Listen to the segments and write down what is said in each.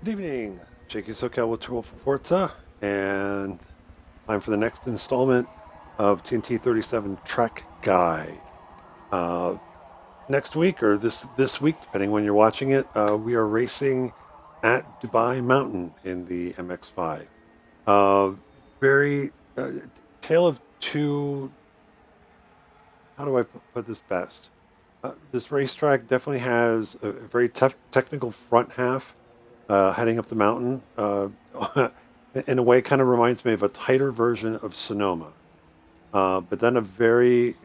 Good evening, Jakey SoCal with 2Old4Forza, and time for the next installment of TNT 37 Track Guide. Uh, Next week, or this week, depending when you're watching it, we are racing at Dubai Mountain in the MX-5. Uh, very tale of two. How do I put this best? This racetrack definitely has a very technical front half heading up the mountain. In a way, kind of reminds me of a tighter version of Sonoma. But then a very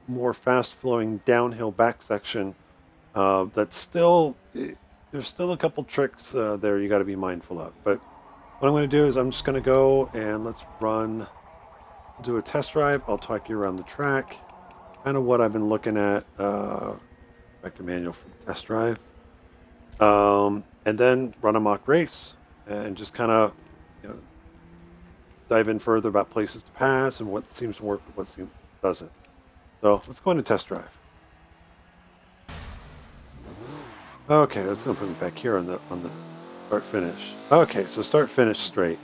more fast-flowing downhill back section that's still there's still a couple tricks there you got to be mindful of. But what I'm going to do is I'm just going to go and let's run, do a test drive. I'll talk you around the track, kind of what I've been looking at. Back to manual for the test drive. And then run a mock race and just kind of you know, dive in further about places to pass and what seems to work and what doesn't. So let's go into test drive. Okay, that's going to put me back here on the start finish. Okay, so start finish straight.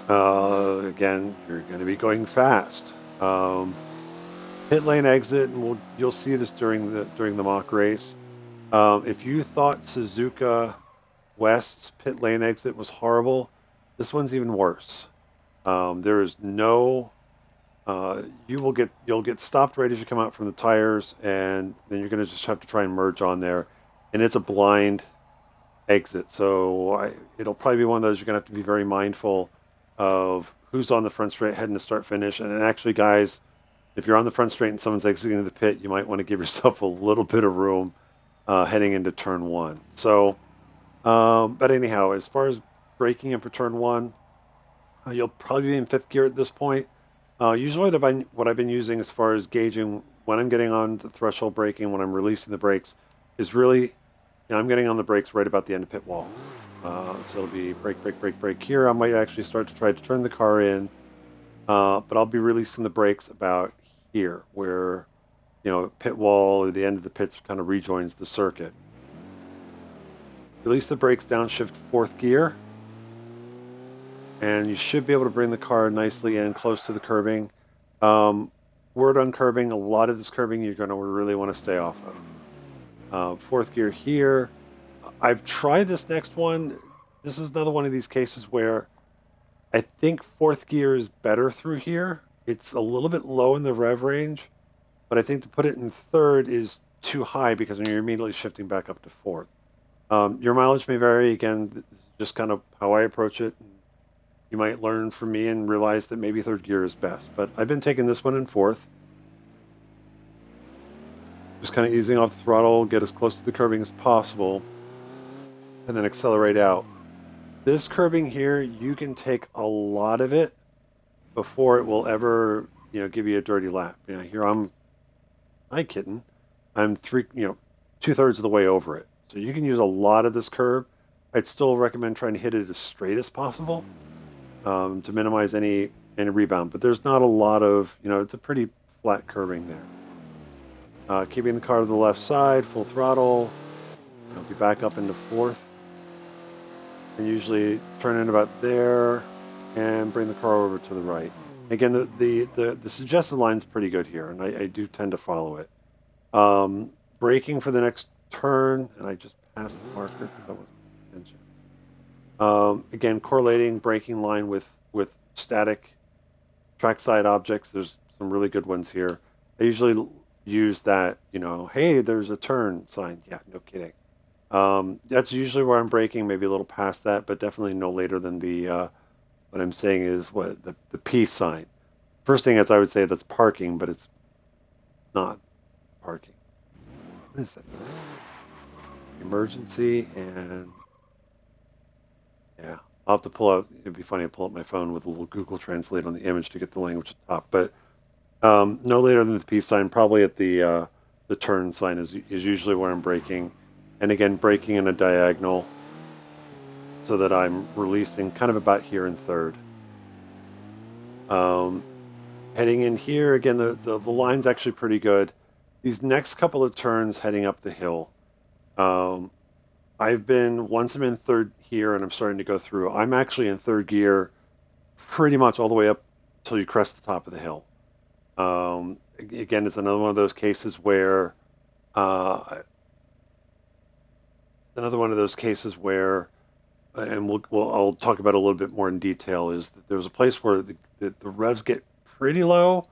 Again, you're going to be going fast. Pit lane exit, and you'll see this during the mock race. If you thought Suzuka West's pit lane exit was horrible, this one's even worse. There is no you'll get stopped right as you come out from the tires, and then you're going to just have to try and merge on there, and it's a blind exit. So it'll probably be one of those you're going to have to be very mindful of who's on the front straight heading to start finish. And actually, guys, if you're on the front straight and someone's exiting the pit, you might want to give yourself a little bit of room heading into turn one. So, but anyhow, as far as braking in for turn one, you'll probably be in fifth gear at this point. Usually, what I've been using as far as gauging when I'm getting on the threshold braking, when I'm releasing the brakes, is really, I'm getting on the brakes right about the end of pit wall. So it'll be brake, brake, brake, brake here. I might actually start to try to turn the car in, but I'll be releasing the brakes about here, where pit wall or the end of the pits kind of rejoins the circuit. Release the brakes, downshift fourth gear, and you should be able to bring the car nicely in close to the curbing. Word on curbing, a lot of this curbing you're going to really want to stay off of. Fourth gear here. I've tried this next one. This is another one of these cases where I think fourth gear is better through here. It's a little bit low in the rev range, but I think to put it in third is too high because when you're immediately shifting back up to fourth. Your mileage may vary. Again, this is just kind of how I approach it. You might learn from me and realize that maybe third gear is best. But I've been taking this one in fourth. Just kind of easing off the throttle, get as close to the curbing as possible, and then accelerate out. This curbing here, you can take a lot of it before it will ever, give you a dirty lap. Here I kidding. I'm two-thirds of the way over it. So you can use a lot of this curb. I'd still recommend trying to hit it as straight as possible to minimize any rebound. But there's not a lot of, it's a pretty flat curbing there. Keeping the car to the left side, full throttle. I'll be back up into fourth. And usually turn in about there and bring the car over to the right. Again, the suggested line is pretty good here, and I do tend to follow it. Braking for the next turn, and I just passed the marker because I wasn't paying attention. Again, correlating braking line with static trackside objects. There's some really good ones here. I usually use that, hey, there's a turn sign. Yeah, no kidding. That's usually where I'm braking, maybe a little past that, but definitely no later than what I'm saying is the P sign. First thing is I would say that's parking, but it's not parking. What is that thing? Emergency, and yeah, I'll have to pull out, it'd be funny to pull up my phone with a little Google Translate on the image to get the language at the top, but no later than the P sign, probably at the turn sign is usually where I'm braking. And again, braking in a diagonal so that I'm releasing kind of about here in third. Heading in here, again, the line's actually pretty good. These next couple of turns heading up the hill, once I'm in third here and I'm starting to go through, I'm actually in third gear pretty much all the way up till you crest the top of the hill. Again, it's uh, another one of those cases where, and I'll talk about it a little bit more in detail, is that there's a place where the revs get pretty low,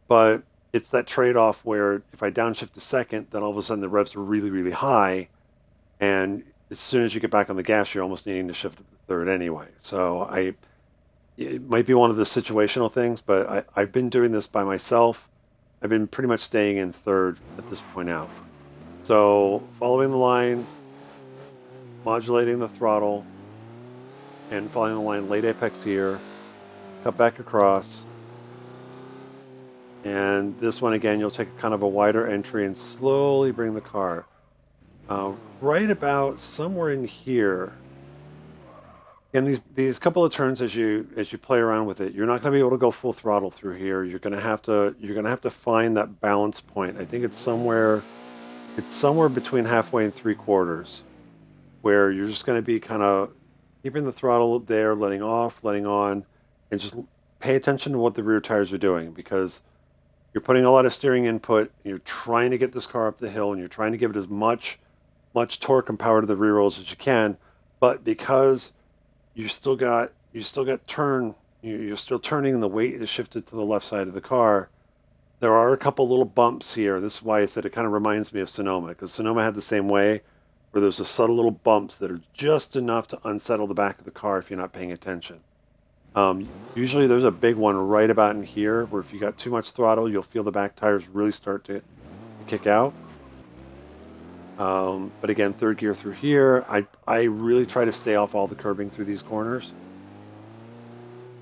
but it's that trade-off where if I downshift to second, then all of a sudden the revs are really, really high, and as soon as you get back on the gas, you're almost needing to shift to third anyway. It might be one of the situational things, but I've been doing this by myself. I've been pretty much staying in third at this point out. So following the line, modulating the throttle, and following the line late apex here, cut back across. And this one again, you'll take kind of a wider entry and slowly bring the car right about somewhere in here. And these couple of turns, as you play around with it, you're not going to be able to go full throttle through here. You're going to have to find that balance point. I think it's somewhere between halfway and three quarters, where you're just going to be kind of keeping the throttle there, letting off, letting on, and just pay attention to what the rear tires are doing, because you're putting a lot of steering input. You're trying to get this car up the hill, and you're trying to give it as much torque and power to the rear rolls as you can. But because you still got turn, you're still turning, and the weight is shifted to the left side of the car. There are a couple little bumps here. This is why I said it kind of reminds me of Sonoma, because Sonoma had the same way, where there's a subtle little bumps that are just enough to unsettle the back of the car if you're not paying attention. Usually there's a big one right about in here, where if you got too much throttle, you'll feel the back tires really start to kick out. But again, third gear through here, I really try to stay off all the curbing through these corners.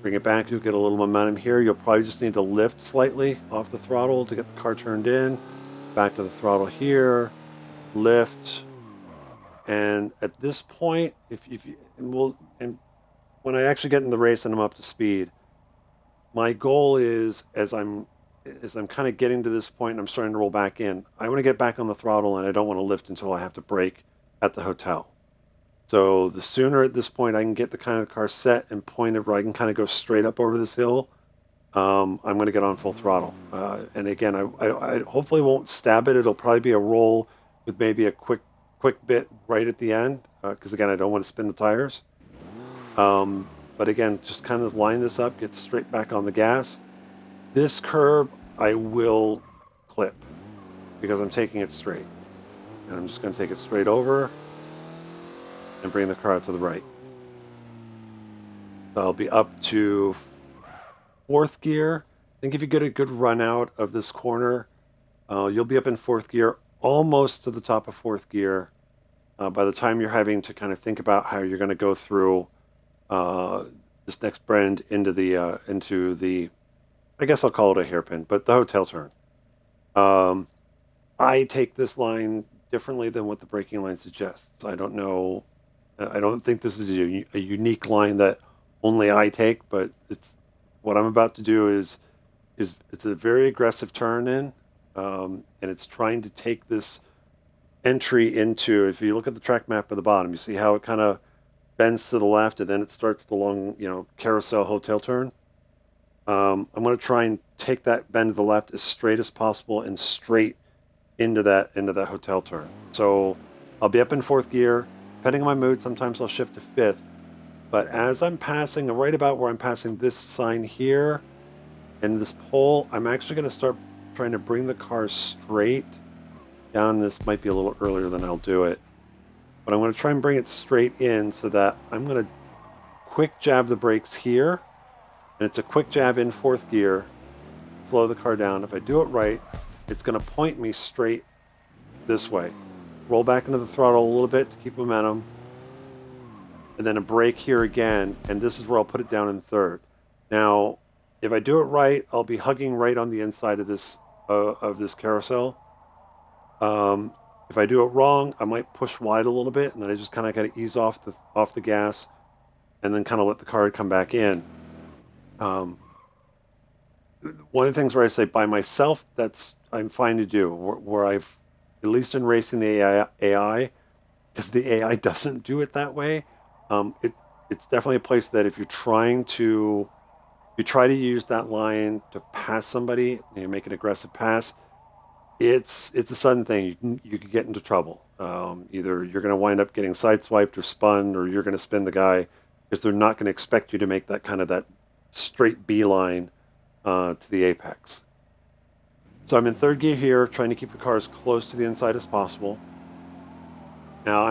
Bring it back, you'll get a little momentum here. You'll probably just need to lift slightly off the throttle to get the car turned in. Back to the throttle here, lift. And at this point, and when I actually get in the race and I'm up to speed, my goal is, as I'm kind of getting to this point and I'm starting to roll back in, I want to get back on the throttle, and I don't want to lift until I have to brake at the hotel. So the sooner at this point I can get the kind of car set and pointed where I can kind of go straight up over this hill, I'm going to get on full throttle. And again, I hopefully won't stab it. It'll probably be a roll with maybe a quick bit right at the end, because again, I don't want to spin the tires. But again, just kind of line this up, get straight back on the gas. This curb I will clip because I'm taking it straight. And I'm just going to take it straight over and bring the car out to the right. So I'll be up to fourth gear. I think if you get a good run out of this corner, you'll be up in fourth gear, almost to the top of fourth gear. By the time you're having to kind of think about how you're going to go through this next bend into the, I guess I'll call it a hairpin, but the hotel turn. I take this line differently than what the braking line suggests. I don't know. I don't think this is a unique line that only I take, but it's what I'm about to do is it's a very aggressive turn in, and it's trying to take this entry into. If you look at the track map at the bottom, you see how it kind of bends to the left, and then it starts the long, carousel hotel turn. I'm going to try and take that bend to the left as straight as possible and straight into that hotel turn. So I'll be up in fourth gear. Depending on my mood, sometimes I'll shift to fifth. But as I'm passing, right about where I'm passing this sign here and this pole, I'm actually going to start trying to bring the car straight down. This might be a little earlier than I'll do it, but I'm going to try and bring it straight in so that I'm going to quick jab the brakes here, and it's a quick jab in fourth gear, slow the car down. If I do it right, it's going to point me straight this way. Roll back into the throttle a little bit to keep momentum, and then a brake here again, and this is where I'll put it down in third. Now, if I do it right, I'll be hugging right on the inside of this carousel. If I do it wrong, I might push wide a little bit, and then I just kind of got to ease off the gas, and then kind of let the car come back in. One of the things where I say by myself, I'm fine to do. Where I've, at least in racing the AI, because the AI doesn't do it that way. It's definitely a place that if you're trying to you try to use that line to pass somebody, you make an aggressive pass. It's a sudden thing. You can get into trouble. Either you're going to wind up getting sideswiped or spun, or you're going to spin the guy because they're not going to expect you to make that straight beeline to the apex. So I'm in third gear here, trying to keep the car as close to the inside as possible. Now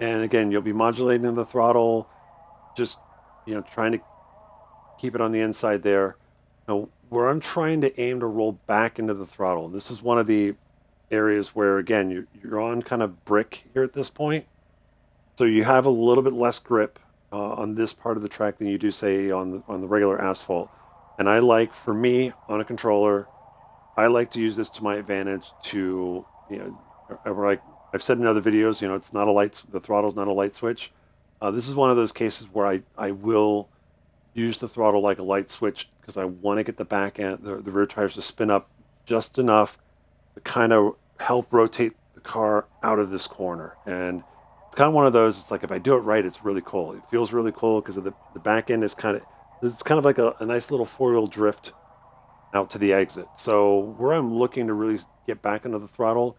and again, you'll be modulating the throttle, just trying to keep it on the inside there. Now, where I'm trying to aim to roll back into the throttle, this is one of the areas where, again, you're on kind of brick here at this point. So you have a little bit less grip on this part of the track than you do, say, on the regular asphalt. And for me, on a controller, I like to use this to my advantage to, like I've said in other videos, it's not the throttle's not a light switch. This is one of those cases where I will use the throttle like a light switch because I want to get the back end, the rear tires to spin up just enough to kind of help rotate the car out of this corner. And it's kind of one of those, it's like if I do it right, it's really cool. It feels really cool because of the back end is it's kind of like a nice little four-wheel drift out to the exit. So where I'm looking to really get back into the throttle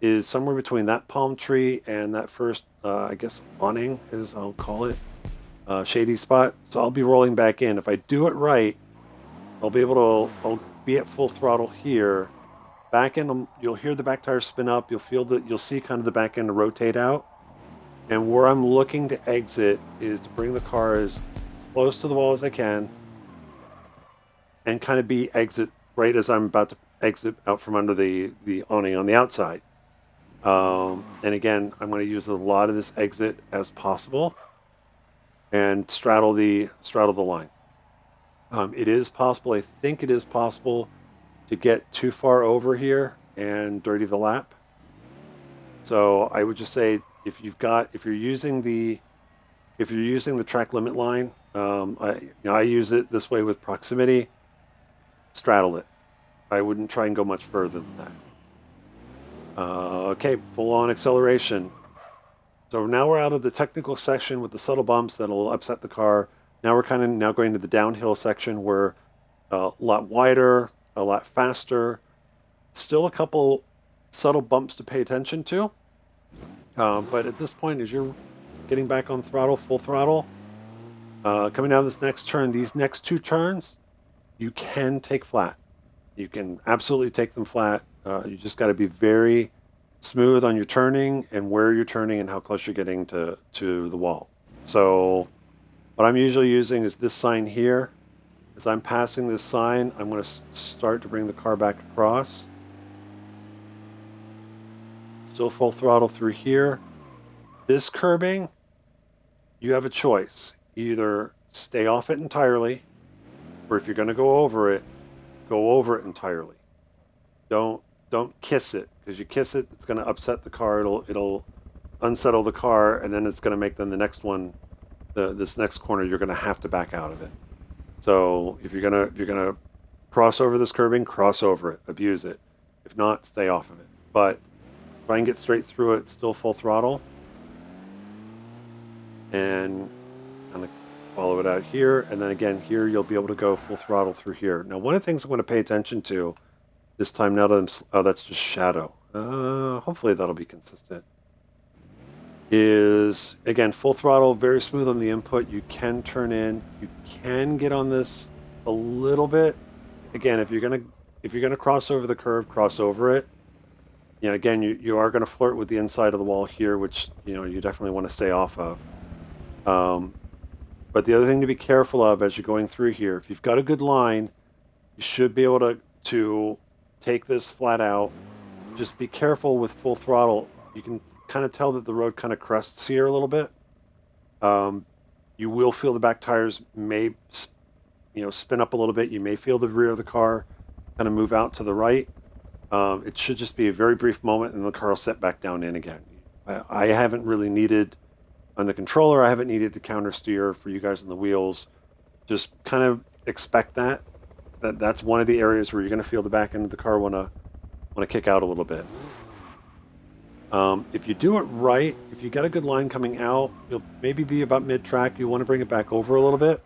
is somewhere between that palm tree and that first, I guess, awning, as I'll call it, shady spot. So I'll be rolling back in. If I do it right, I'll be at full throttle here. Back end, you'll hear the back tires spin up. You'll see kind of the back end rotate out. And where I'm looking to exit is to bring the car as close to the wall as I can and kind of be exit right as I'm about to exit out from under the awning on the outside. And again, I'm going to use a lot of this exit as possible and straddle the line. It is possible. I think it is possible to get too far over here and dirty the lap. So I would just say if you're using the track limit line, I use it this way with proximity. Straddle it. I wouldn't try and go much further than that. Okay, full on acceleration. So now we're out of the technical section with the subtle bumps that'll upset the car. Now we're going to the downhill section where a lot wider, a lot faster. Still a couple subtle bumps to pay attention to. But at this point, as you're getting back on throttle, full throttle, coming down this next turn, these next two turns, you can take flat. You can absolutely take them flat. You just got to be very smooth on your turning and where you're turning and how close you're getting to the wall. So what I'm usually using is this sign here. As I'm passing this sign, I'm going to start to bring the car back across. Still full throttle through here. This curbing, you have a choice. Either stay off it entirely, or if you're going to go over it entirely. Don't kiss it, because you kiss it, it's going to upset the car. It'll unsettle the car, and then it's going to make them the next one. This next corner, you're going to have to back out of it. So if you're gonna cross over this curbing, cross over it, abuse it. If not, stay off of it. But try and get straight through it, still full throttle, and kind of follow it out here. And then again, here you'll be able to go full throttle through here. Now, one of the things I'm going to pay attention to this time, now that that's just shadow. Hopefully that'll be consistent. Is again full throttle, very smooth on the input. You can turn in, you can get on this a little bit. Again, if you're gonna cross over the curb, cross over it. Again, you are gonna flirt with the inside of the wall here, which you definitely want to stay off of. But the other thing to be careful of as you're going through here, if you've got a good line, you should be able to take this flat out. Just be careful with full throttle. You can kind of tell that the road kind of crests here a little bit. You will feel the back tires may spin up a little bit. You may feel the rear of the car kind of move out to the right. It should just be a very brief moment, and the car will set back down in again. I haven't really needed on the controller. I haven't needed to counter steer for you guys on the wheels. Just kind of expect that's one of the areas where you're going to feel the back end of the car want to kick out a little bit. If you do it right, if you got a good line coming out, you'll maybe be about mid-track. You want to bring it back over a little bit.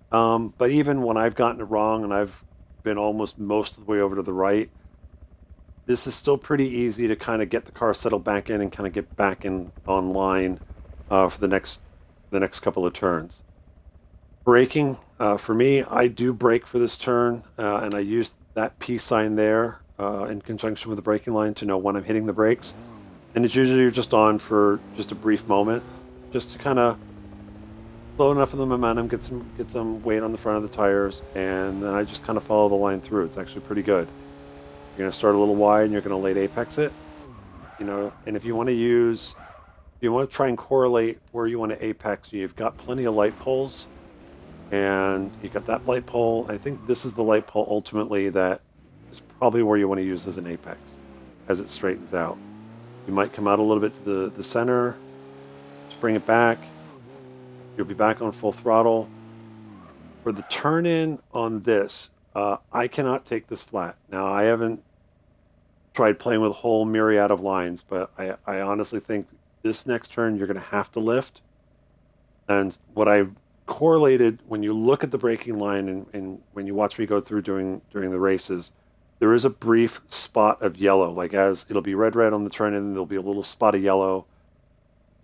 But even when I've gotten it wrong and I've been almost most of the way over to the right, this is still pretty easy to kind of get the car settled back in and kind of get back in online for the next couple of turns. Braking, for me, I do brake for this turn, and I use that P sign there in conjunction with the braking line to know when I'm hitting the brakes. And it's usually just on for just a brief moment, just to kind of slow enough of the momentum, get some weight on the front of the tires, and then I just kind of follow the line through. It's actually pretty good. You're going to start a little wide, and you're going to late apex it, And if you want to try and correlate where you want to apex, you've got plenty of light poles, and you got that light pole. I think this is the light pole ultimately that is probably where you want to use as an apex as it straightens out. You might come out a little bit to the center, just bring it back. You'll be back on full throttle. For the turn in on this, I cannot take this flat. Now, I haven't tried playing with a whole myriad of lines, but I honestly think this next turn you're going to have to lift. And what I correlated when you look at the braking line and when you watch me go through during the races, there is a brief spot of yellow, like as it'll be red on the turn in, there'll be a little spot of yellow.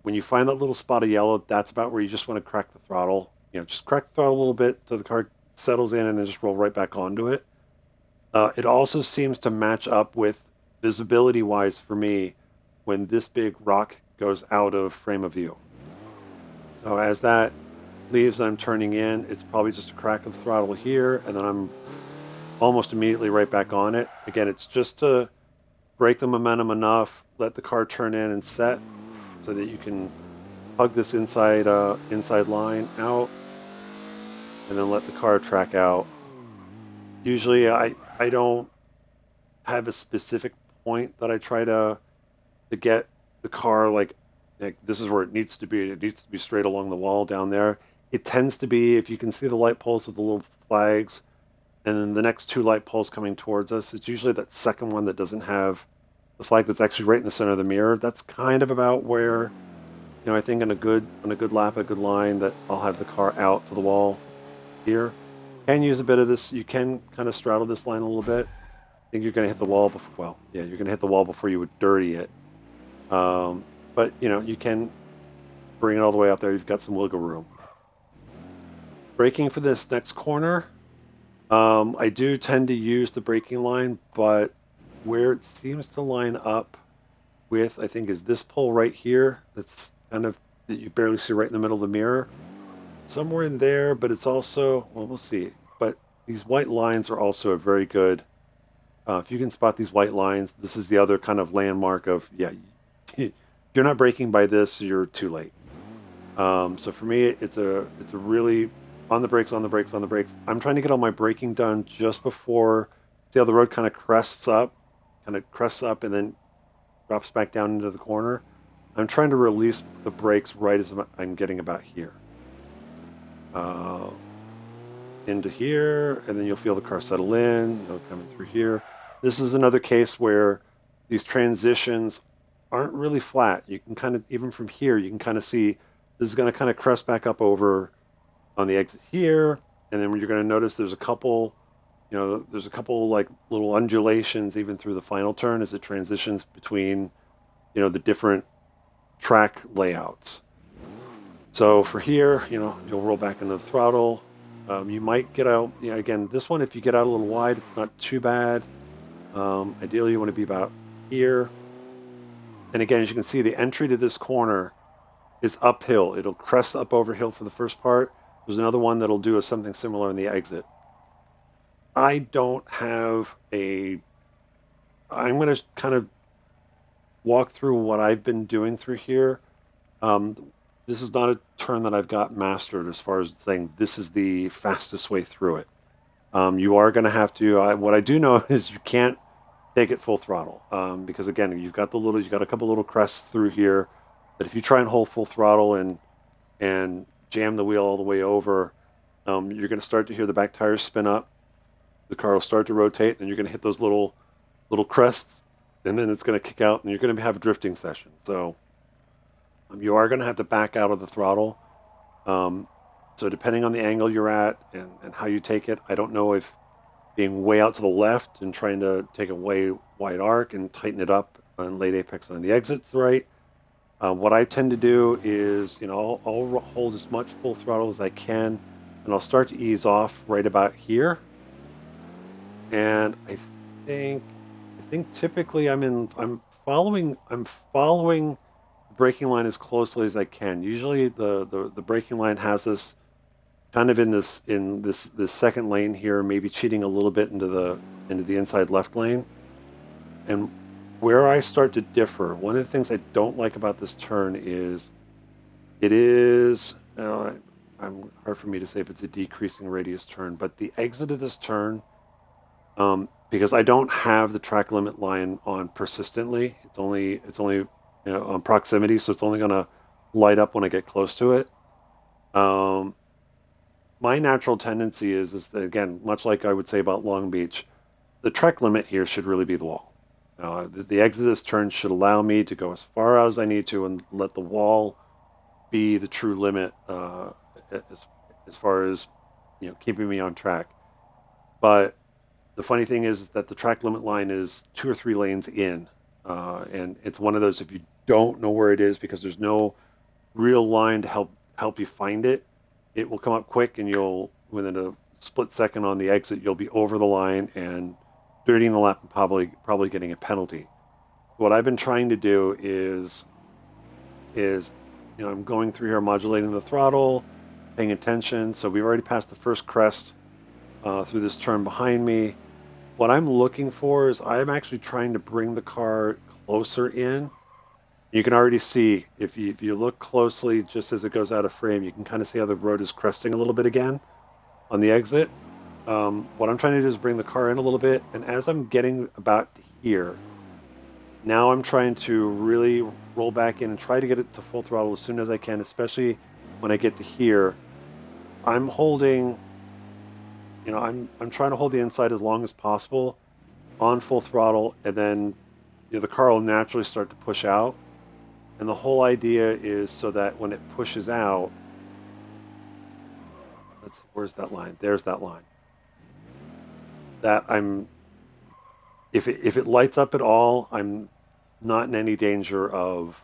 When you find that little spot of yellow, that's about where you just want to crack the throttle. Just crack the throttle a little bit so the car settles in and then just roll right back onto it. It also seems to match up with visibility wise for me when this big rock goes out of frame of view. So as that leaves and I'm turning in, it's probably just a crack of the throttle here, and then I'm almost immediately right back on it. Again, it's just to break the momentum enough, let the car turn in and set so that you can hug this inside line out and then let the car track out. Usually I don't have a specific point that I try to get the car like this is where it needs to be. It needs to be straight along the wall down there. It tends to be, if you can see the light poles with the little flags, and then the next two light poles coming towards us, it's usually that second one that doesn't have the flag that's actually right in the center of the mirror. That's kind of about where, I think on a good lap, a good line, that I'll have the car out to the wall here. Can use a bit of this. You can kind of straddle this line a little bit. I think you're going to hit the wall before. Well, yeah, you're going to hit the wall before you would dirty it. But you can bring it all the way out there. You've got some wiggle room. Braking for this next corner, I do tend to use the braking line, but where it seems to line up with, I think, is this pole right here. That's kind of that you barely see right in the middle of the mirror. Somewhere in there, but it's also, well, we'll see. But these white lines are also a very good. If you can spot these white lines, this is the other kind of landmark of, yeah, if you're not braking by this, you're too late. So for me, it's a really on the brakes, on the brakes, on the brakes. I'm trying to get all my braking done just before, see how the road kind of crests up and then drops back down into the corner. I'm trying to release the brakes right as I'm getting about here. Into here, and then you'll feel the car settle in, coming through here. This is another case where these transitions aren't really flat. You can kind of, even from here, you can kind of see this is going to kind of crest back up over on the exit here, and then you're going to notice there's a couple like little undulations even through the final turn as it transitions between, the different track layouts. So for here, you'll roll back into the throttle. You might get out, again, this one, if you get out a little wide, it's not too bad. Ideally, you want to be about here. And again, as you can see, the entry to this corner is uphill. It'll crest up over hill for the first part. There's another one that'll do something similar in the exit. I don't have I'm going to kind of walk through what I've been doing through here. This is not a turn that I've got mastered as far as saying this is the fastest way through it. You are going to have to, what I do know is you can't take it full throttle. Because again, you've got a couple little crests through here that if you try and hold full throttle and jam the wheel all the way over, you're going to start to hear the back tires spin up. The car will start to rotate, then you're going to hit those little crests, and you're going to start to feel the and then it's going to kick out, and you're going to have a drifting session. So you are going to have to back out of the throttle. Um, so depending on the angle you're at and how you take it, I don't know if being way out to the left and trying to take a way wide arc and tighten it up on late apex on the exits right. What I tend to do is, I'll hold as much full throttle as I can, and I'll start to ease off right about here. And think I think typically I'm following the braking line as closely as I can. Usually the braking line has us kind of in this second lane here, maybe cheating a little bit into the inside left lane. And where I start to differ, one of the things I don't like about this turn is it is I'm hard for me to say if it's a decreasing radius turn, but the exit of this turn, because I don't have the track limit line on persistently. It's only on proximity, so it's only going to light up when I get close to it. My natural tendency is that, again, much like I would say about Long Beach, the track limit here should really be the wall. The exit of this turn should allow me to go as far as I need to and let the wall be the true limit as far as keeping me on track. But the funny thing is that the track limit line is 2 or 3 lanes in, and it's one of those, if you don't know where it is because there's no real line to help you find it, it will come up quick, and you'll within a split second on the exit you'll be over the line and dirtying the lap and probably getting a penalty. What I've been trying to do is I'm going through here, modulating the throttle, paying attention. So we've already passed the first crest through this turn behind me. What I'm looking for is I'm actually trying to bring the car closer in. You can already see, if you look closely, just as it goes out of frame, you can kind of see how the road is cresting a little bit again on the exit. What I'm trying to do is bring the car in a little bit, and as I'm getting about here, now I'm trying to really roll back in and try to get it to full throttle as soon as I can, especially when I get to here. I'm holding, I'm trying to hold the inside as long as possible on full throttle, and then the car will naturally start to push out. And the whole idea is so that when it pushes out, where's that line? There's that line. That if it lights up at all, I'm not in any danger of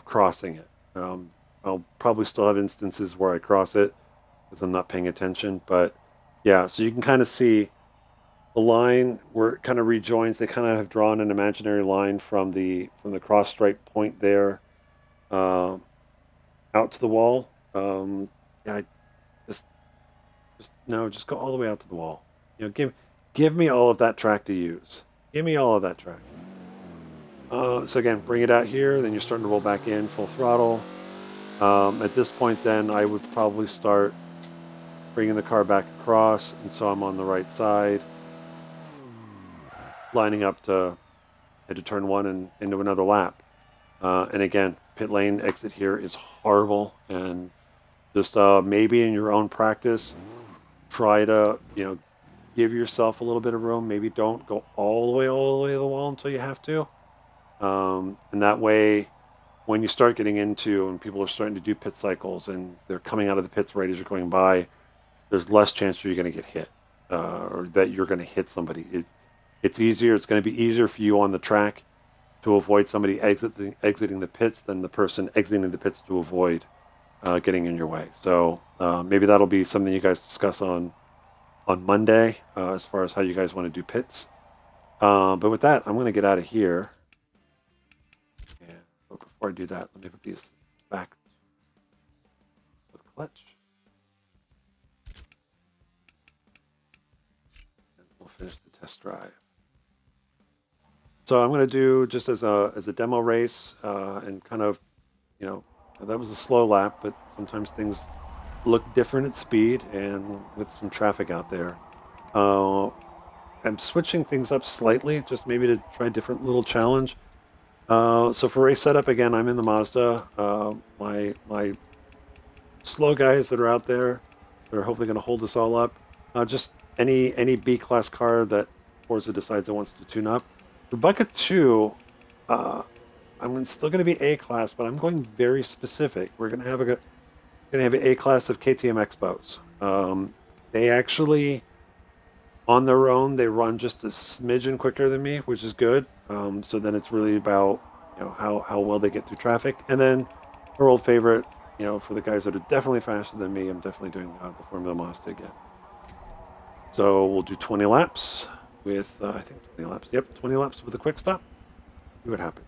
crossing it. I'll probably still have instances where I cross it because I'm not paying attention. But yeah, so you can kind of see the line where it kind of rejoins. They kind of have drawn an imaginary line from the cross stripe point there out to the wall. Yeah, just just go all the way out to the wall. Give me all of that track to use. Give me all of that track. So again, bring it out here. Then you're starting to roll back in full throttle. At this point, then I would probably start bringing the car back across, and so I'm on the right side, lining up to head to turn one and into another lap. And again, pit lane exit here is horrible, and just maybe in your own practice, try to give yourself a little bit of room. Maybe don't go all the way to the wall until you have to, and that way, when you start getting into and people are starting to do pit cycles and they're coming out of the pits right as you're going by, there's less chance you're going to get hit or that you're going to hit somebody. It's easier. It's going to be easier for you on the track to avoid somebody exiting the pits than the person exiting the pits to avoid getting in your way. So maybe that'll be something you guys discuss on Monday as far as how you guys want to do pits. But with that, I'm going to get out of here. And but before I do that, let me put these back with clutch. And we'll finish the test drive. So I'm going to do just as a demo race and kind of, that was a slow lap, but sometimes things look different at speed and with some traffic out there. I'm switching things up slightly, just maybe to try a different little challenge. So for race setup, again, I'm in the Mazda. My slow guys that are out there that are hopefully going to hold us all up. Just any B-class car that 2Old4Forza decides it wants to tune up. The bucket 2, I'm still going to be A class, but I'm going very specific. We're going to have an A class of KTM Expos. They actually, on their own, they run just a smidgen quicker than me, which is good. So then it's really about how well they get through traffic, and then our old favorite, for the guys that are definitely faster than me, I'm definitely doing the Formula Mazda again. So we'll do 20 laps with I think 20 laps. Yep, 20 laps with a quick stop. See what happens.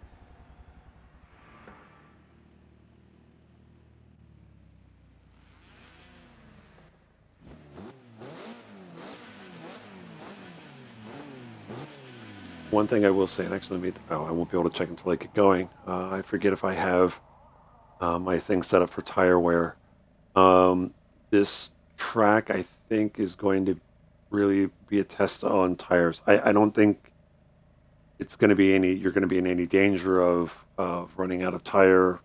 One thing I will say, and actually, I won't be able to check until I get going. I forget if I have my thing set up for tire wear. This track, I think, is going to really be a test on tires. I don't think it's going to be you're going to be in any danger of running out of tire.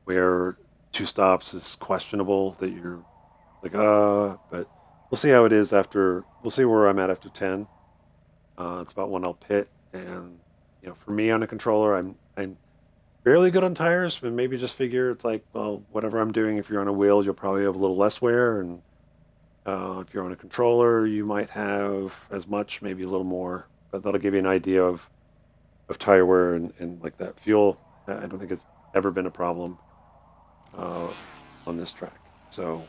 Where 2 stops is questionable. That you're like, but we'll see how it is after. We'll see where I'm at after 10. It's about when I'll pit, and for me on a controller, I'm fairly good on tires, but maybe just figure it's like, well, whatever I'm doing, if you're on a wheel, you'll probably have a little less wear, and if you're on a controller, you might have as much, maybe a little more, but that'll give you an idea of tire wear and like that. Fuel, I don't think it's ever been a problem uh, on this track. So,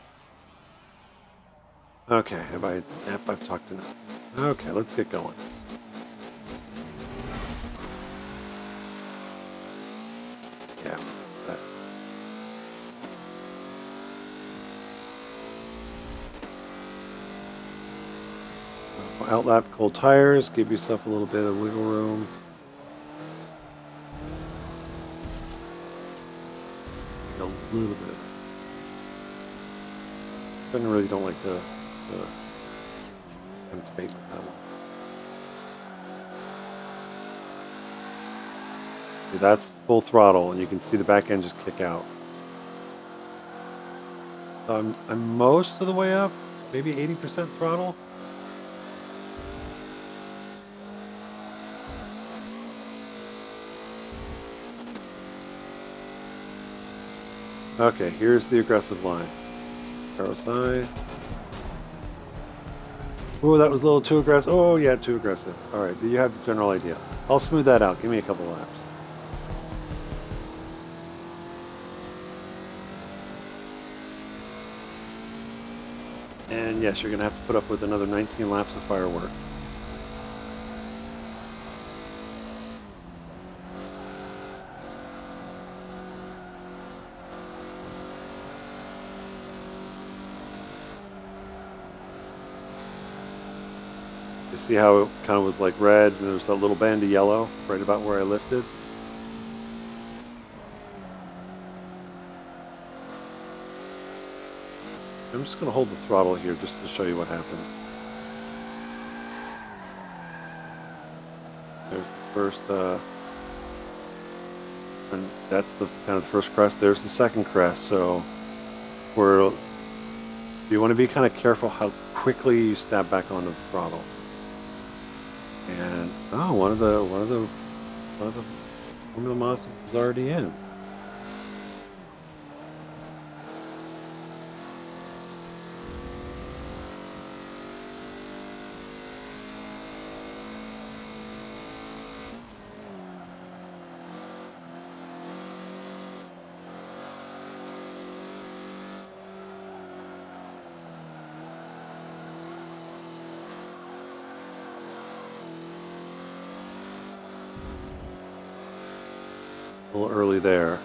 okay, I've talked enough. Okay, let's get going. Yeah, that. Outlap cold tires, give yourself a little bit of wiggle room. A little bit of it. I really don't like the debate with that one. See, that's full throttle, and you can see the back end just kick out. I'm most of the way up, maybe 80% throttle. Okay, here's the aggressive line. Arrow side. Oh, that was a little too aggressive. Oh, yeah, too aggressive. All right, but you have the general idea. I'll smooth that out. Give me a couple laps. And yes, you're going to have to put up with another 19 laps of firework. You see how it kind of was like red, and there's that little band of yellow right about where I lifted? I'm just going to hold the throttle here just to show you what happens. There's the first, and that's the kind of the first crest. There's the second crest. So you want to be kind of careful how quickly you step back onto the throttle. And one of the Formula Mazdas is already in. A little early there.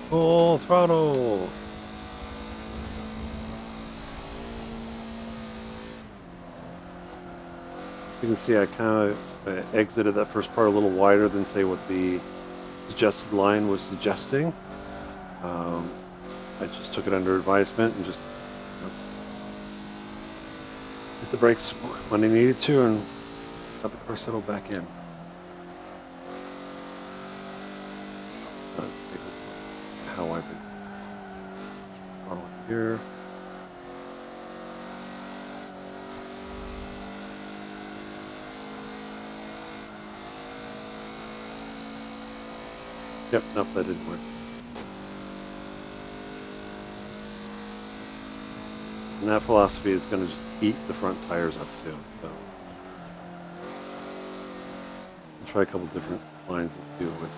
Full throttle. You can see I kind of exited that first part a little wider than say what the suggested line was suggesting. I just took it under advisement and just hit the brakes when I needed to and got the car settled back in. Let's take this look at how I've been throttling here. Yep, nope, that didn't work. And that philosophy is going to just eat the front tires up too. So I'll try a couple different lines and see what.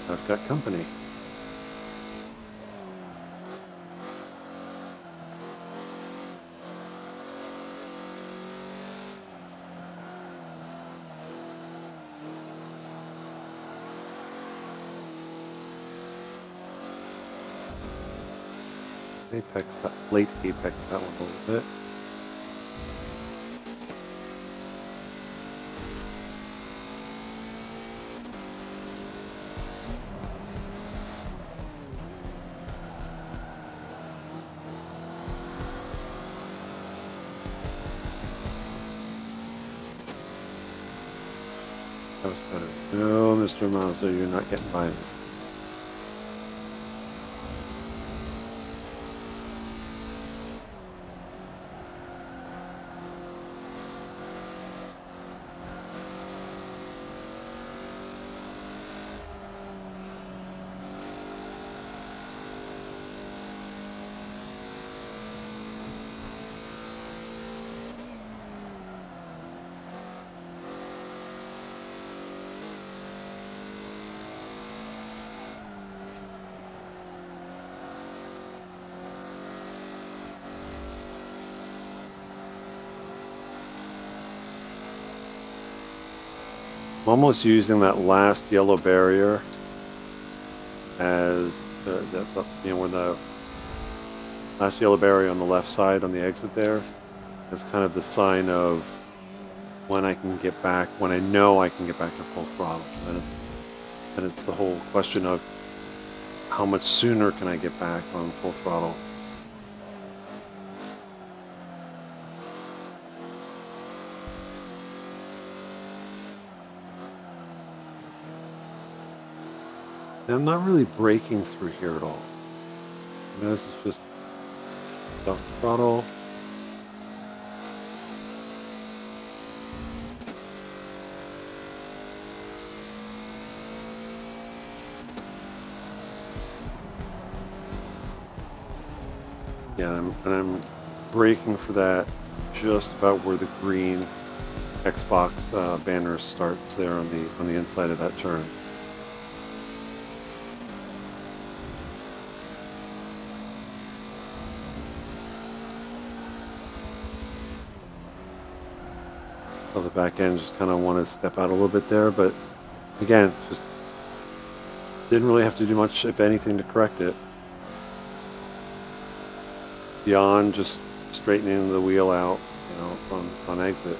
I've got company. Apex, that late apex, that one a little bit. That was better. No, Mr. Mazda, you're not getting by me. I'm almost using that last yellow barrier as where the last yellow barrier on the left side on the exit there is kind of the sign of when I can get back, when I know I can get back to full throttle. And it's the whole question of how much sooner can I get back on full throttle. I'm not really braking through here at all. I mean, this is just the throttle. Yeah, and I'm braking for that just about where the green Xbox banner starts there on the inside of that turn. So the back end just kind of want to step out a little bit there, but again, just didn't really have to do much, if anything, to correct it. Beyond just straightening the wheel out, on exit.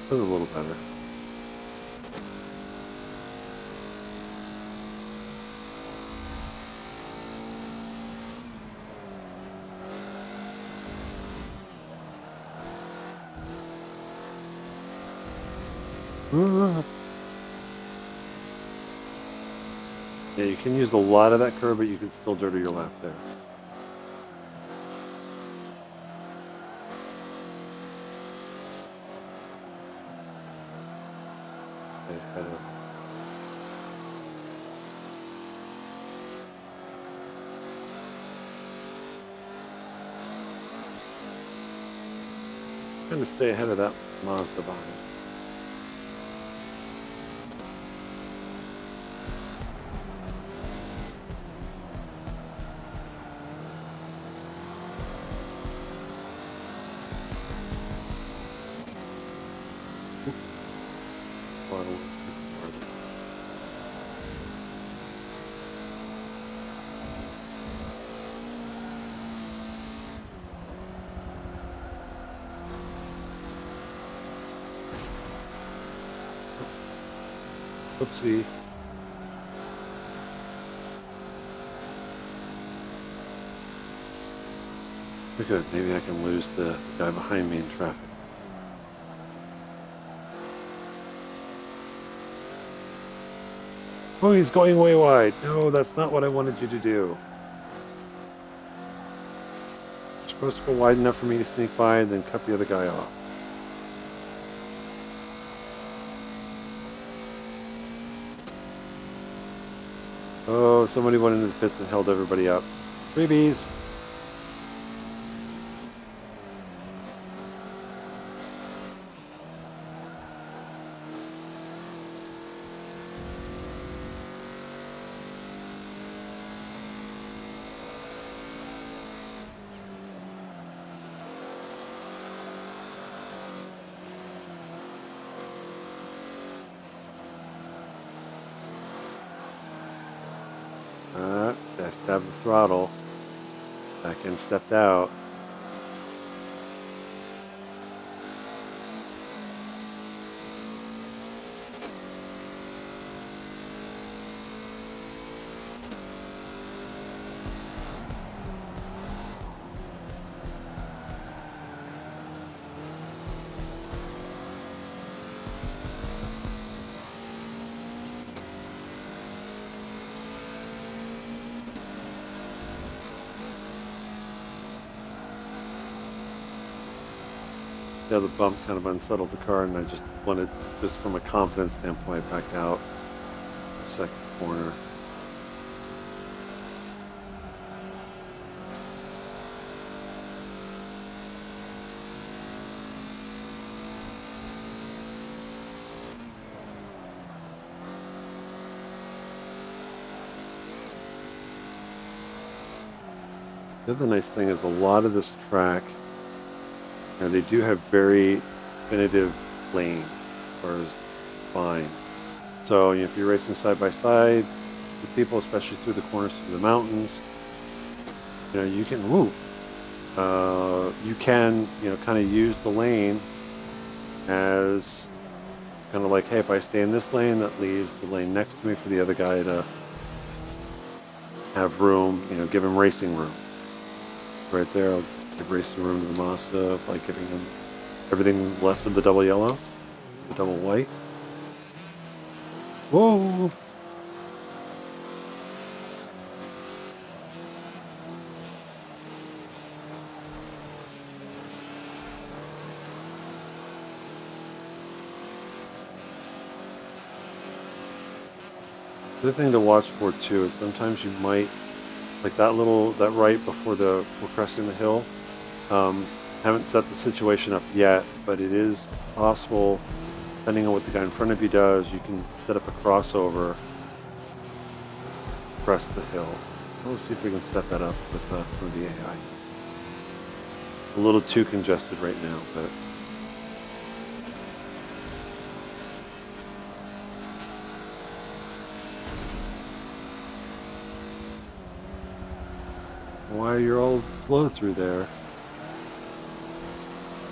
It was a little better. Yeah, you can use a lot of that curve, but you can still dirty your lap there. Okay, trying to stay ahead of that Mazda behind. spot a little bit farther. Oopsie. Good. Maybe I can lose the guy behind me in traffic. Oh, he's going way wide. No, that's not what I wanted you to do. You're supposed to go wide enough for me to sneak by and then cut the other guy off. Oh, somebody went into the pits and held everybody up. Freebies. I stabbed the throttle. Back in, stepped out. Yeah, the bump kind of unsettled the car, and I just wanted, just from a confidence standpoint, backed out the second corner. The other nice thing is a lot of this track, they do have very definitive lanes as far as fine. So if you're racing side by side with people, especially through the corners, through the mountains, you can you can kind of use the lane as it's kind of like, hey, if I stay in this lane, that leaves the lane next to me for the other guy to have room, give him racing room. Right there, I'll give racing room to the Mazda by giving him everything left of the double yellows, the double white. Whoa! The other thing to watch for too is sometimes you might, like that right before crossing the hill, haven't set the situation up yet, but it is possible, depending on what the guy in front of you does, you can set up a crossover, crest the hill. Let's see if we can set that up with some of the AI. A little too congested right now, but why you're all slow through there?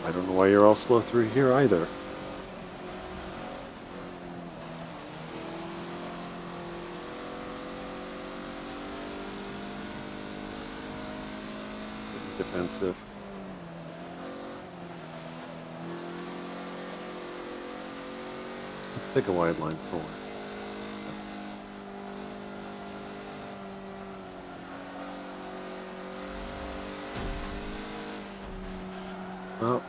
I don't know why you're all slow through here either. Defensive. Let's take a wide line forward. Well,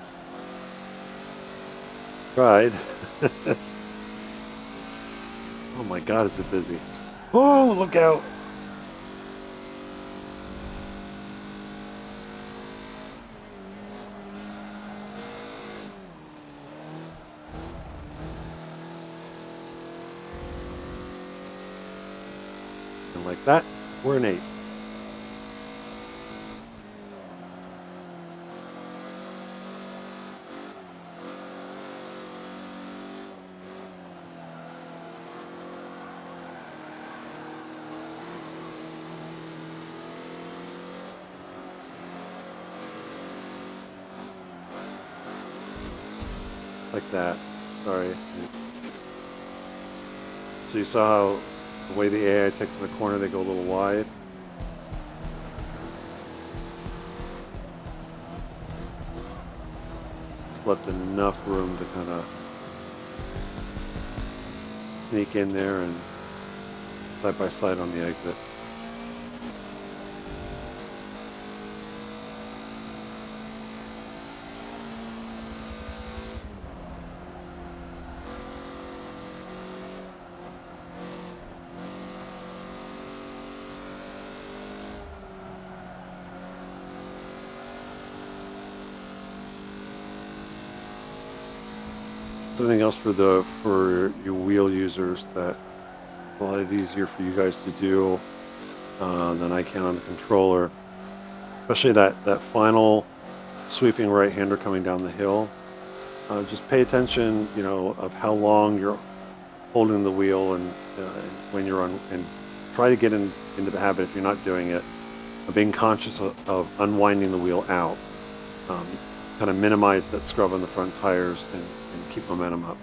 tried. Oh my God, is it busy? Oh, look out! And like that, we're an 8. that. Sorry. So you saw how the way the AI takes in the corner, they go a little wide. Just left enough room to kind of sneak in there and side by side on the exit. Something else for your wheel users that a lot easier for you guys to do than I can on the controller, especially that final sweeping right-hander coming down the hill. Just pay attention, of how long you're holding the wheel and when you're on, and try to get into the habit, if you're not doing it, of being conscious of unwinding the wheel out. Kind of minimize that scrub on the front tires and keep momentum up.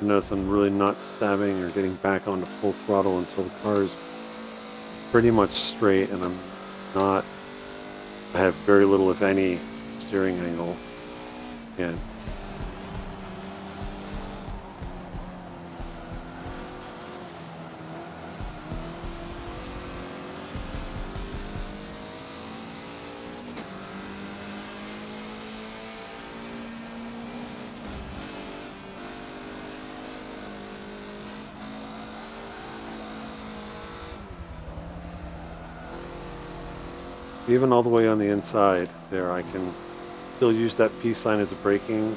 Notice I'm really not stabbing or getting back onto full throttle until the car is pretty much straight, and I have very little, if any, steering angle. Again. Even all the way on the inside there, I can still use that peace sign as a braking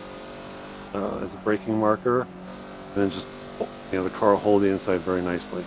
marker, and then just the car will hold the inside very nicely.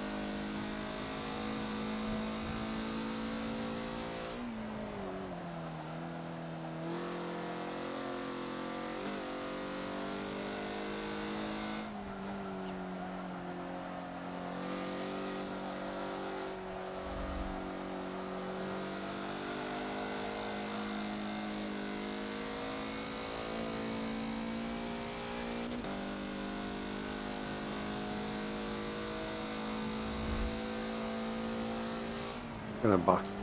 Gonna box.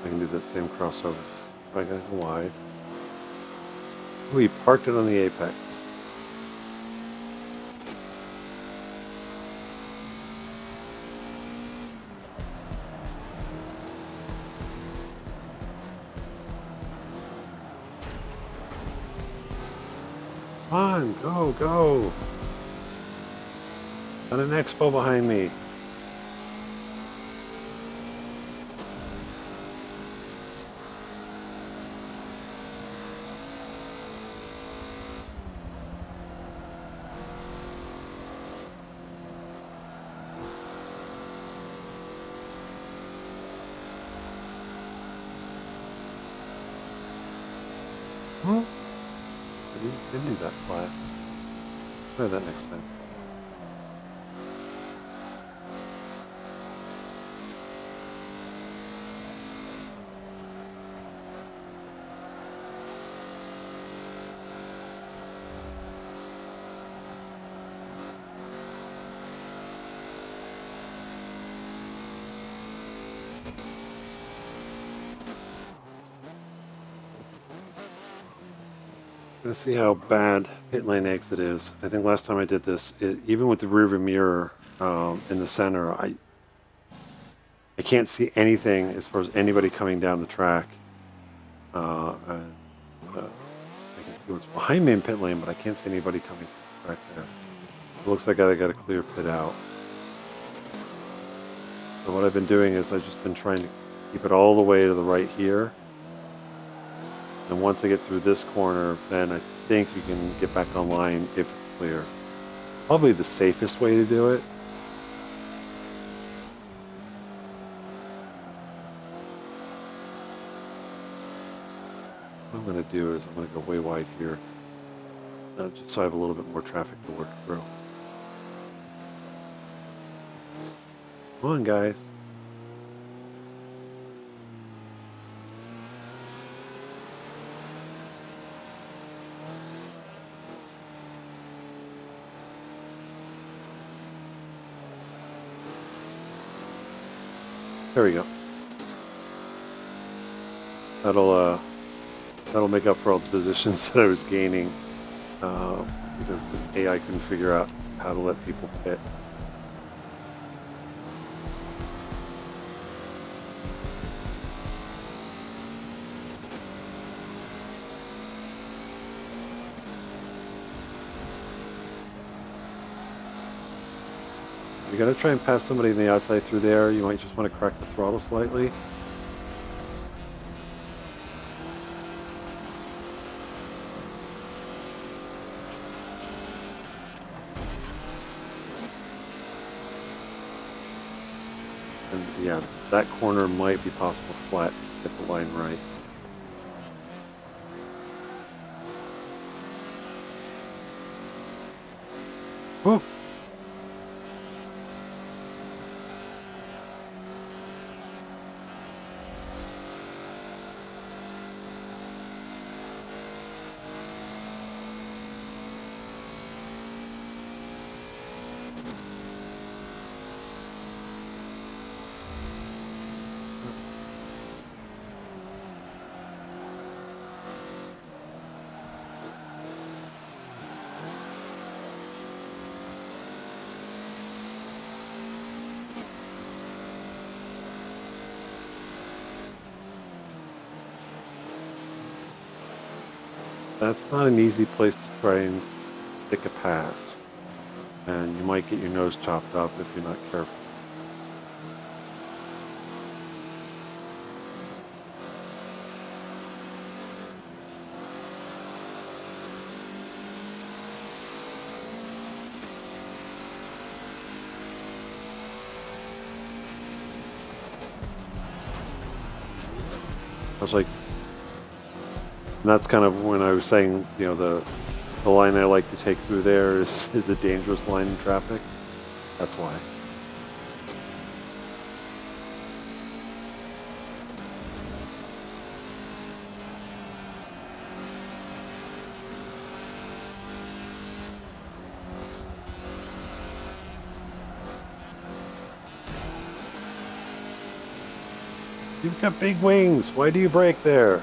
I can do that same crossover. I gotta go wide. We parked it on the apex. Come on, go. Got an expo behind me. Didn't do that flat. Try that next time. Gonna see how bad pit lane exit is. I think last time I did this, even with the rearview mirror in the center, I can't see anything as far as anybody coming down the track. And I can see what's behind me in pit lane, but I can't see anybody coming from the track there. It looks like I got a clear pit out. So what I've been doing is I've just been trying to keep it all the way to the right here. And once I get through this corner, then I think you can get back online if it's clear. Probably the safest way to do it. What I'm going to do is I'm going to go way wide here, just so I have a little bit more traffic to work through. Come on, guys. There we go. That'll make up for all the positions that I was gaining because the AI couldn't figure out how to let people pit. You're going to try and pass somebody on the outside through there, you might just want to crack the throttle slightly. And yeah, that corner might be possible flat to get the line right. Whoa! That's not an easy place to try and pick a pass, and you might get your nose chopped up if you're not careful. I was like, and that's kind of when I was saying, you know, the line I like to take through there is a dangerous line in traffic. That's why. You've got big wings. Why do you brake there?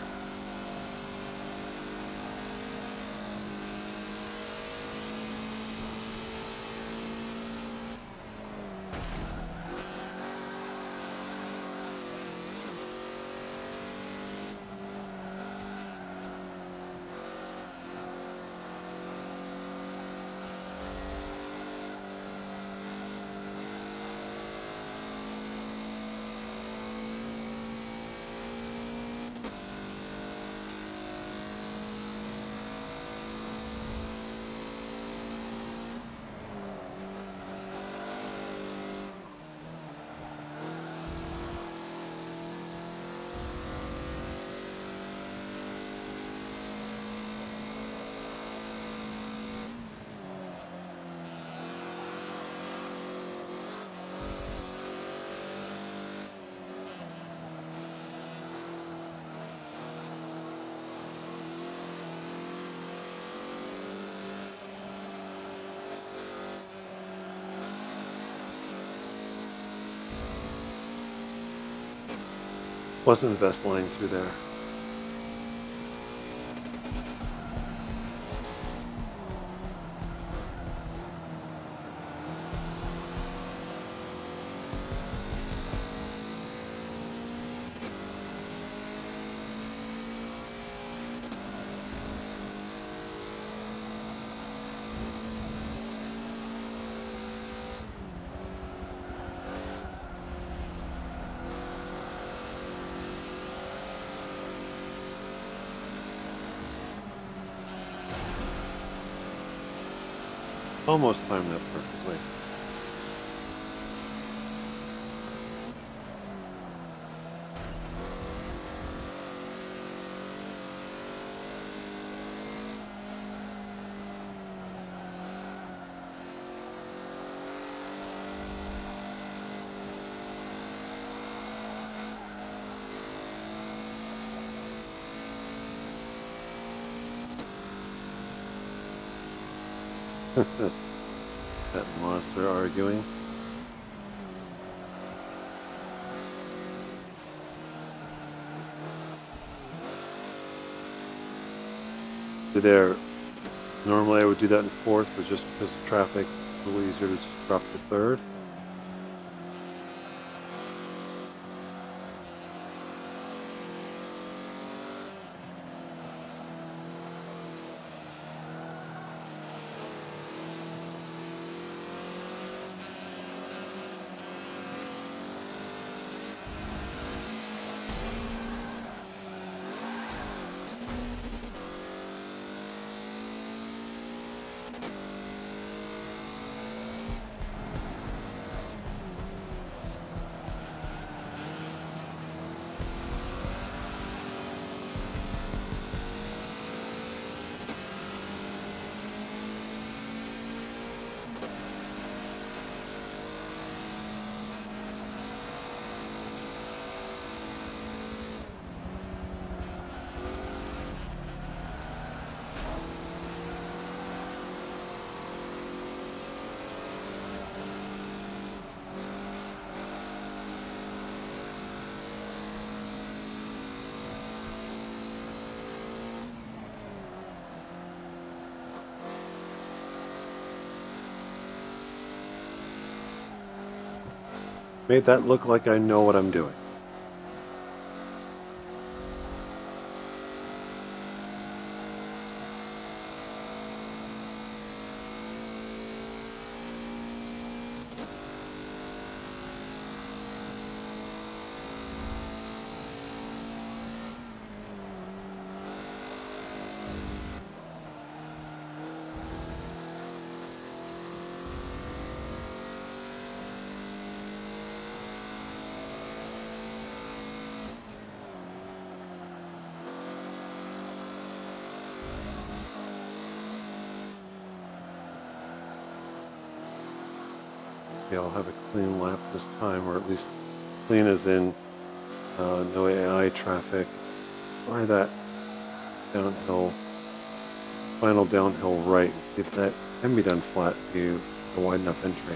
Wasn't the best line through there. Almost timed that perfectly. That monster arguing. There, normally I would do that in fourth, but just because of traffic, it's a little easier to just drop to third. Made that look like I know what I'm doing. Okay, I'll have a clean lap this time, or at least clean as in no AI traffic. Try that downhill, final downhill right, and see if that can be done flat if you have a wide enough entry.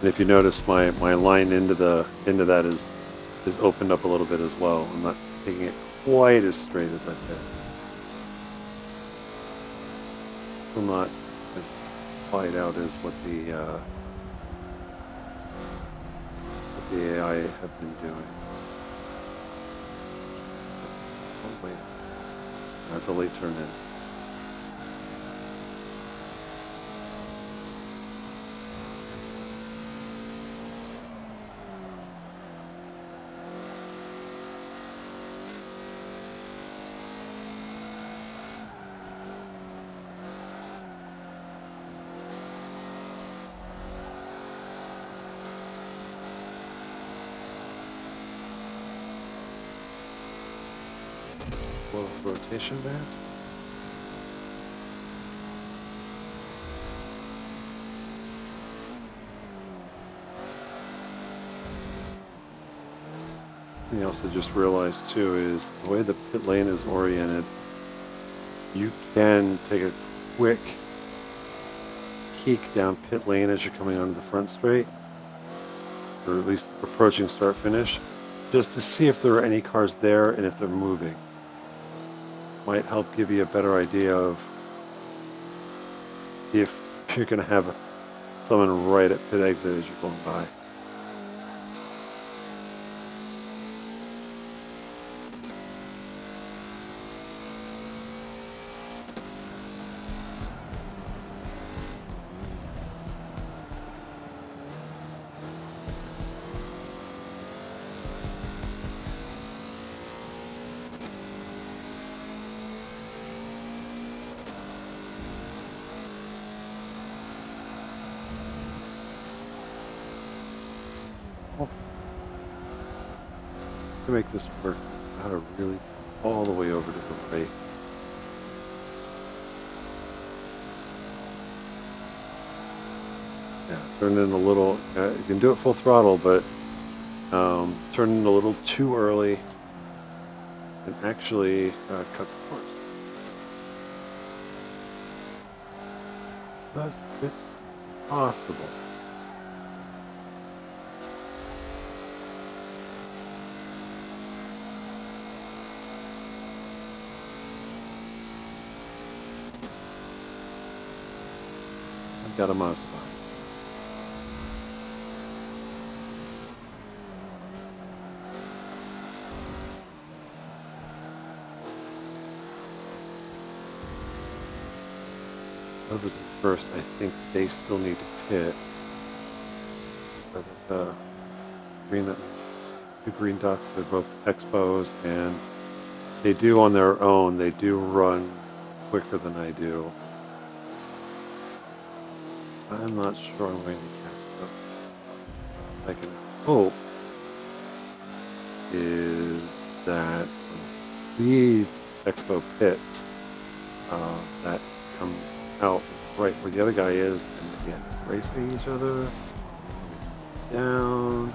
And if you notice, my line into that is opened up a little bit as well. I'm not taking it quite as straight as I've been. Still not as wide out as what the AI have been doing. Oh wait, that's a late turn in. Little rotation there. Something else I just realized too is the way the pit lane is oriented, you can take a quick peek down pit lane as you're coming onto the front straight, or at least approaching start finish, just to see if there are any cars there and if they're moving. Might help give you a better idea of if you're going to have someone right at pit exit as you're going by. to make this work, I've got to really all the way over to the right. Yeah, turn in a little. You can do it full throttle, but turn in a little too early and actually cut the course. Thus, it's possible. I've got a Mazda behind. Whoever's in first, I think they still need to pit. But green, that two green dots, they're both expos, and they do on their own, they do run quicker than I do. I'm not sure I'm going to catch up. I can hope is that the expo pits that come out right where the other guy is, and they end up racing each other down.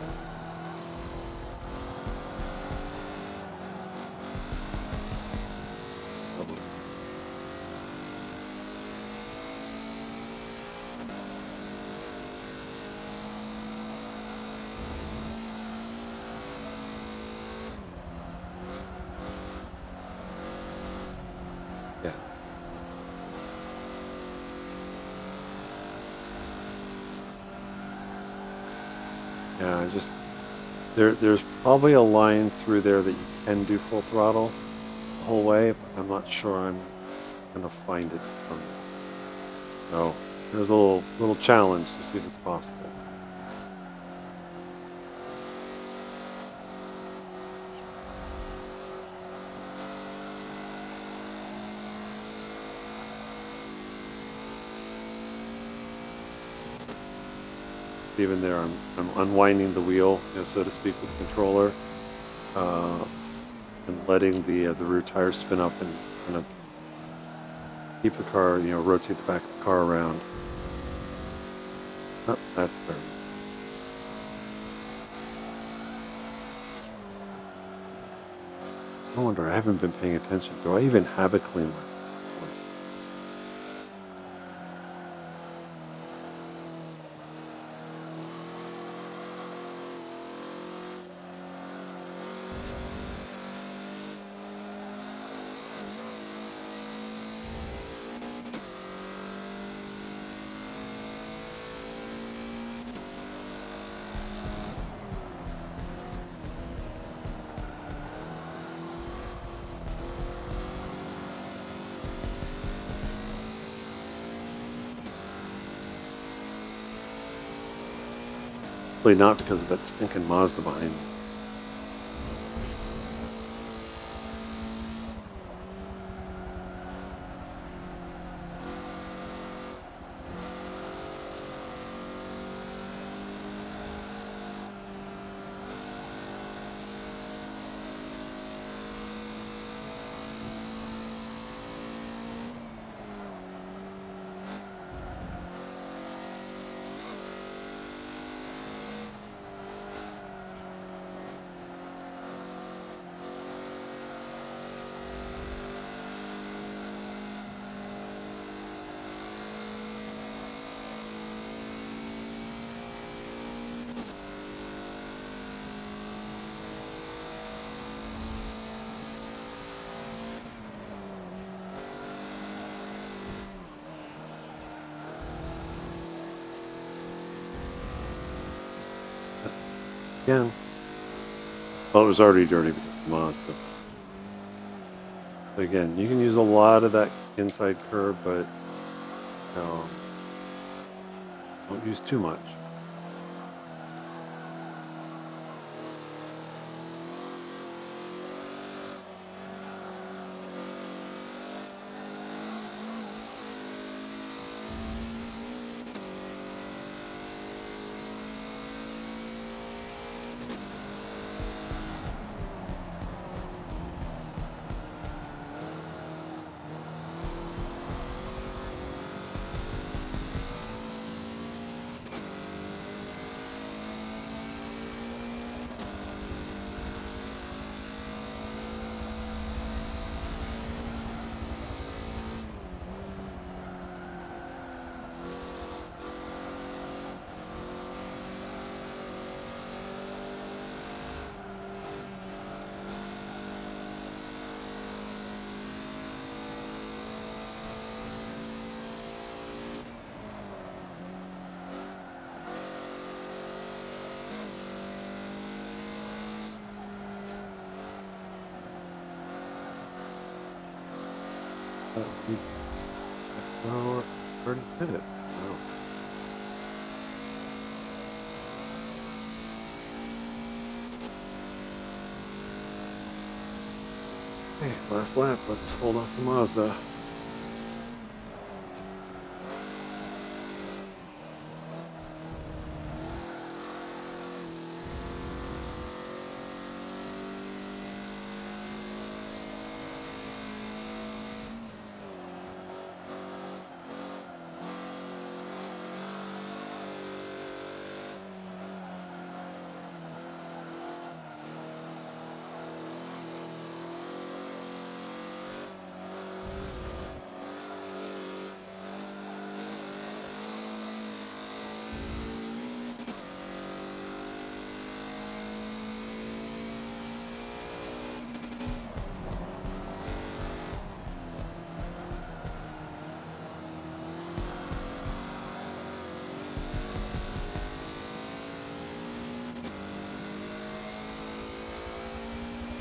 Yeah. Yeah, just there's probably a line through there that you can do full throttle the whole way, but I'm not sure I'm gonna find it from this. So there's a little challenge to see if it's possible. Even there, I'm unwinding the wheel, so to speak, with the controller, and letting the rear tires spin up and kind of keep the car, rotate the back of the car around. Oh, that's dirty. No wonder I haven't been paying attention. Do I even have a clean lap? Probably not because of that stinking Mazda behind me. Again, well, it was already dirty because of the Mazda. But again, you can use a lot of that inside curb, but don't use too much. Oh, I already did it. Oh. Hey, last lap. Let's hold off the Mazda.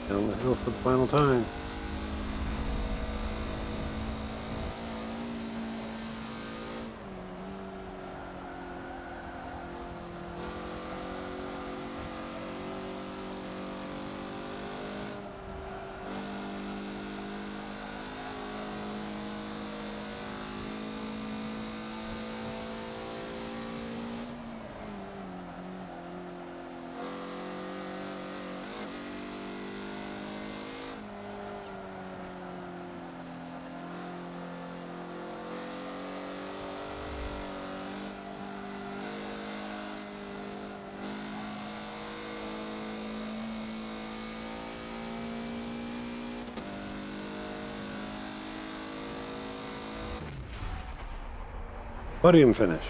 Down the hill for the final time. Podium finish.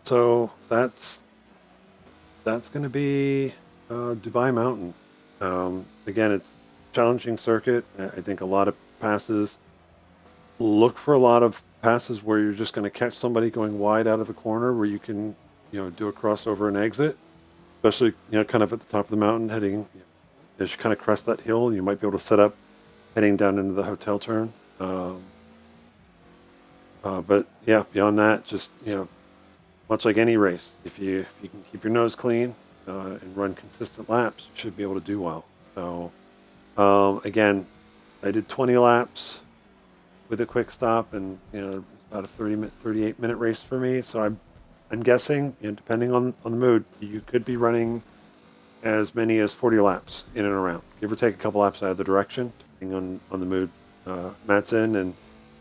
So that's going to be Dubai Mountain. Again, it's a challenging circuit. I think a lot of passes. Look for a lot of passes where you're just going to catch somebody going wide out of a corner where you can, do a crossover and exit. Especially, kind of at the top of the mountain, heading as you kind of crest that hill, you might be able to set up heading down into the hotel turn. But yeah, beyond that, just much like any race, if you can keep your nose clean and run consistent laps, you should be able to do well. So again, I did 20 laps with a quick stop, and it's about a 38-minute race for me. So I'm guessing, depending on the mood, you could be running as many as 40 laps in and around, give or take a couple laps out of the direction, depending on the mood Matt's in, and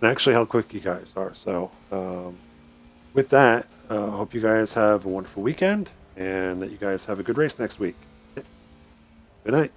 actually how quick you guys are. So with that, hope you guys have a wonderful weekend and that you guys have a good race next week. Good night.